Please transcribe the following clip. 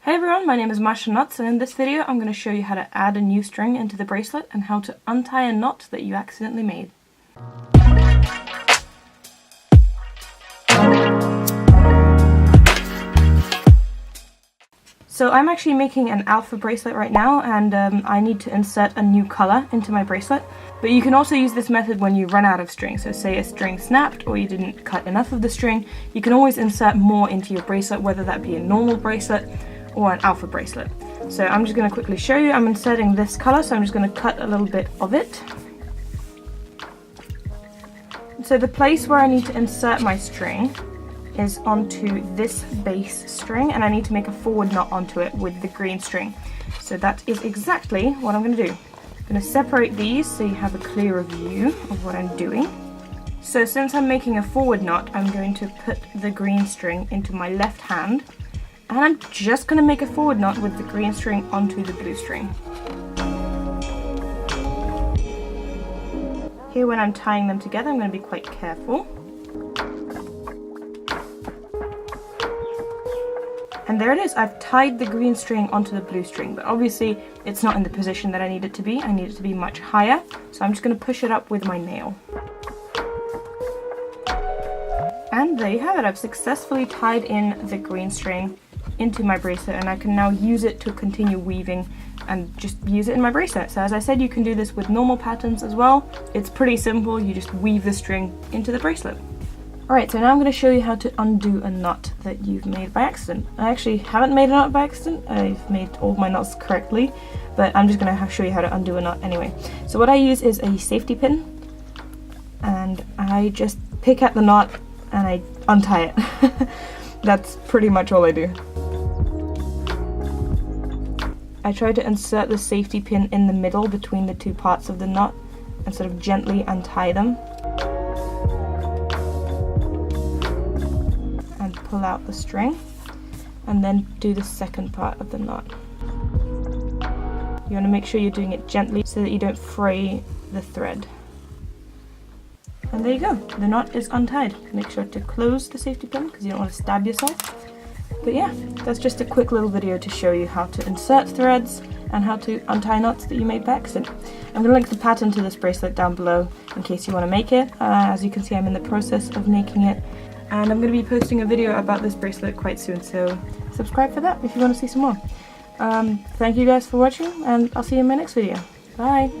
Hey everyone, my name is Masha and in this video I'm going to show you how to add a new string into the bracelet and how to untie a knot that you accidentally made. So I'm actually making an alpha bracelet right now, and I need to insert a new color into my bracelet. But you can also use this method when you run out of string. So say a string snapped or you didn't cut enough of the string, you can always insert more into your bracelet, whether that be a normal bracelet or an alpha bracelet. So I'm just going to quickly show you. I'm inserting this color, so I'm just going to cut a little bit of it. So the place where I need to insert my string is onto this base string, and I need to make a forward knot onto it with the green string. So that is exactly what I'm going to do. I'm going to separate these so you have a clearer view of what I'm doing. So since I'm making a forward knot, I'm going to put the green string into my left hand, and I'm just going to make a forward knot with the green string onto the blue string. Here, when I'm tying them together, I'm going to be quite careful. And there it is, I've tied the green string onto the blue string, but obviously it's not in the position that I need it to be. I need it to be much higher, so I'm just going to push it up with my nail. And there you have it, I've successfully tied in the green string into my bracelet, and I can now use it to continue weaving and just use it in my bracelet. So as I said, you can do this with normal patterns as well. It's pretty simple, you just weave the string into the bracelet. Alright, so now I'm going to show you how to undo a knot that you've made by accident. I actually haven't made a knot by accident, I've made all of my knots correctly, but I'm just going to show you how to undo a knot anyway. So what I use is a safety pin, and I just pick at the knot and I untie it. That's pretty much all I do. I try to insert the safety pin in the middle between the two parts of the knot and sort of gently untie them. Pull out the string and then do the second part of the knot. You want to make sure you're doing it gently so that you don't fray the thread. And there you go, the knot is untied. Make sure to close the safety pin because you don't want to stab yourself. But yeah, that's just a quick little video to show you how to insert threads and how to untie knots that you made by accident. I'm going to link the pattern to this bracelet down below in case you want to make it. As you can see, I'm in the process of making it. And I'm going to be posting a video about this bracelet quite soon, so subscribe for that if you want to see some more. Thank you guys for watching, and I'll see you in my next video. Bye!